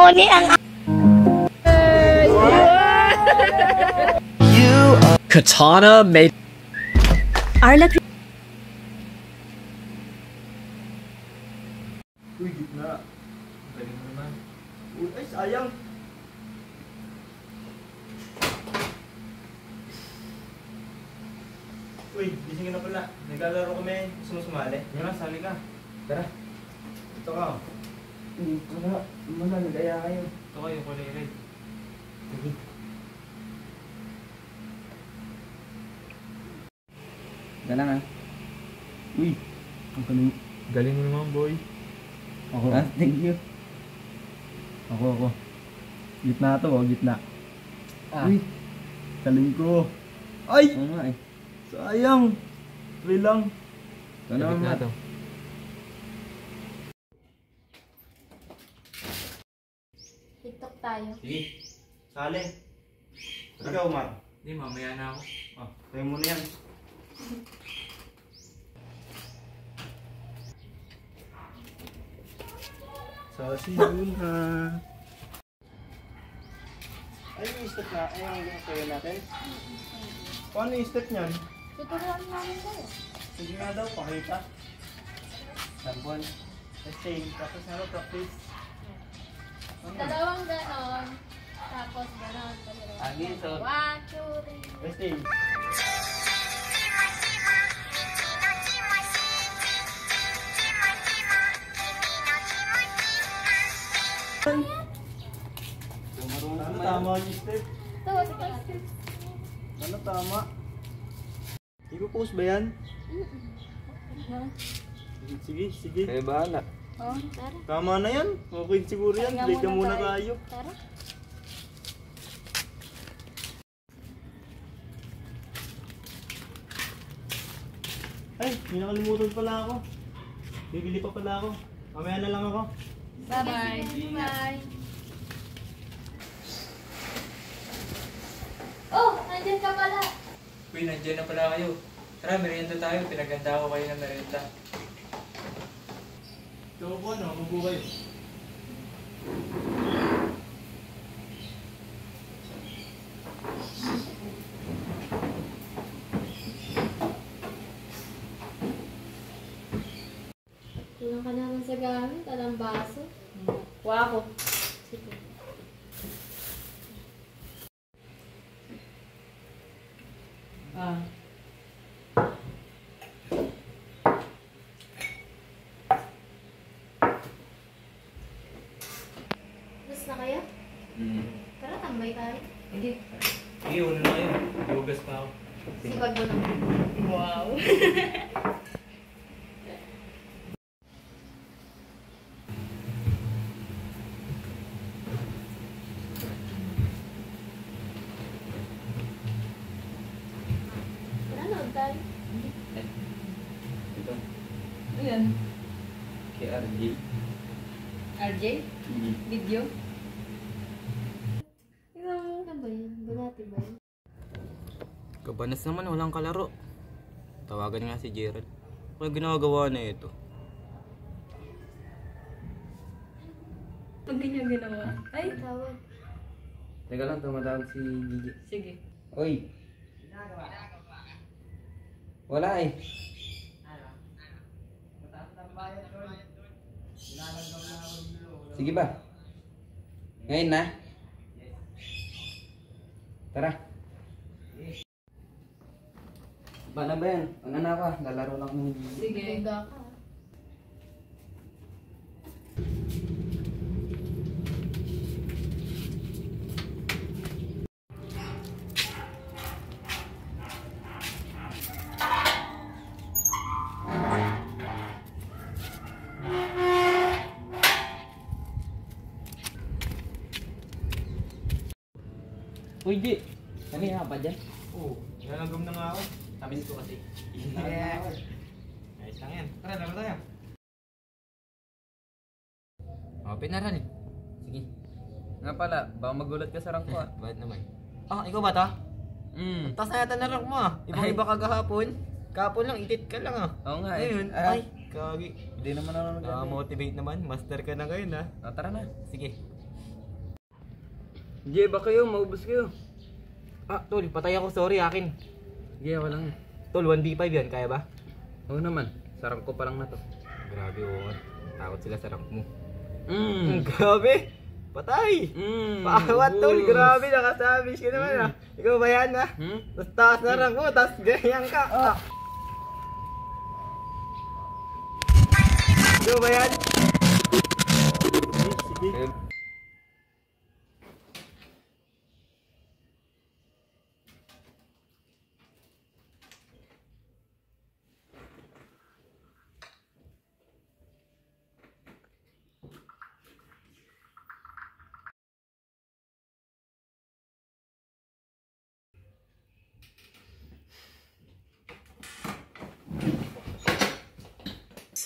ngunit ang... Katana made... Arla... Uy, gitna. Galing mo naman. Uy, ay, sayang. Uy, gising na pala. Naglalaro kami. Gusto mo sumali? Yan na, sali ka. Tara. Ito ka. Wala. Wala, nagaya kayo. Ito kayo, kulay red. Sige. Galang ah. Uy, ang galing. Galing mo naman, boy. Ako. Ah, thank you. Ako. Gitna to, oh, gitna. Ah. Uy, galing ko. Ay! Oo nga eh. Sayang. Try lang. Ito naman nga. TikTok tayo. Sige. Sali. Ikaw, Mar. Hindi, mamaya na ako. Ah, try mo na yan. Sasin ha. Ay, yung step na. Ay, yung sayo natin. Paano yung step niyan? Tuturuan namin tayo. Sige nga daw, pakita. Sample. Testing. Tapos nga practice. Ano? Dalawang ganon. Tapos ganon. Agin, so... 1, 2, 3. Testing. Ano tama yung step? Ito, step. Ano tama? Ipo-post ba yan? Sige. Kayo bahala. Oh, tara. Tama na yan. Okay siguro yan. Pahinga Break na muna tayo. Tara. Ay, may nakalimutan pala ako. Bibili pa pala ako. Mamaya na lang ako. Bye-bye. Bye. Oh, nandiyan ka pala. Uy, nandiyan na pala kayo. Tara, merienda tayo. Pinaganda ko kayo ng merienda. Ito po, ano? Mabuo kayo. Kulang ka naman sa gamit. Alang baso. Kuha ko. Sige. Ah. Tapos na kayo? Tara, tambay tayo. Hindi. Sige, una na kayo. Hugas pa ako. Sipag mo naman. Wow. Nanood tayo. Ito. Ano yan? Kay RJ. RJ? Video? Ano ba yan? Bulati ba yan? Kabanas naman, walang kalaro. Tawagan nga si Gerald. Kaya ginagawa na ito. Pag ganyan ginawa. Ay! Tawag. Teka lang, tumatawag si Gigi. Sige. Oy! Wala eh. Sige ba? Ngayon na? Tara. Paano ba yan? Ano na ako? Lalaro lang ng Gigi. Sige. Tuga ka. Uy, G! Kami nga pa dyan? Oo, nalanggam na nga ako. Tamis ko kasi. Yeah. Ayos lang yan. Tara, laro tayo. Open na rin. Sige. Nga pala, baka magulat ka sa rank ko ah. Bakit naman? Ah, ikaw ba ta? Taas na yata na rank mo ah. Ibang-iba ka kahapon. Kahapon lang, itit ka lang ah. Oo nga eh. Ayun, ay, kagi. Hindi naman ako nag-motivate. Motivate naman. Master ka na ngayon ha. Tara na. Sige. Jay, ba kayo? Maubos kayo. Ah, tol, patay ako. Sorry, akin. Sige, ako lang. Tol, 1v5 yan. Kaya ba? Oo naman. Sarang ko pa lang na to. Grabe, oo. Takot sila sa rank mo. Mm. Grabe! Patay! Pawat, tol. Grabe, nakasabish ka naman, ah. Ikaw ba yan, ah? Tapos taas na rank mo, tapos ganyan ka. Ah. Ikaw ba yan? Sige.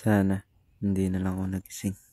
Sana hindi na lang ako nagising.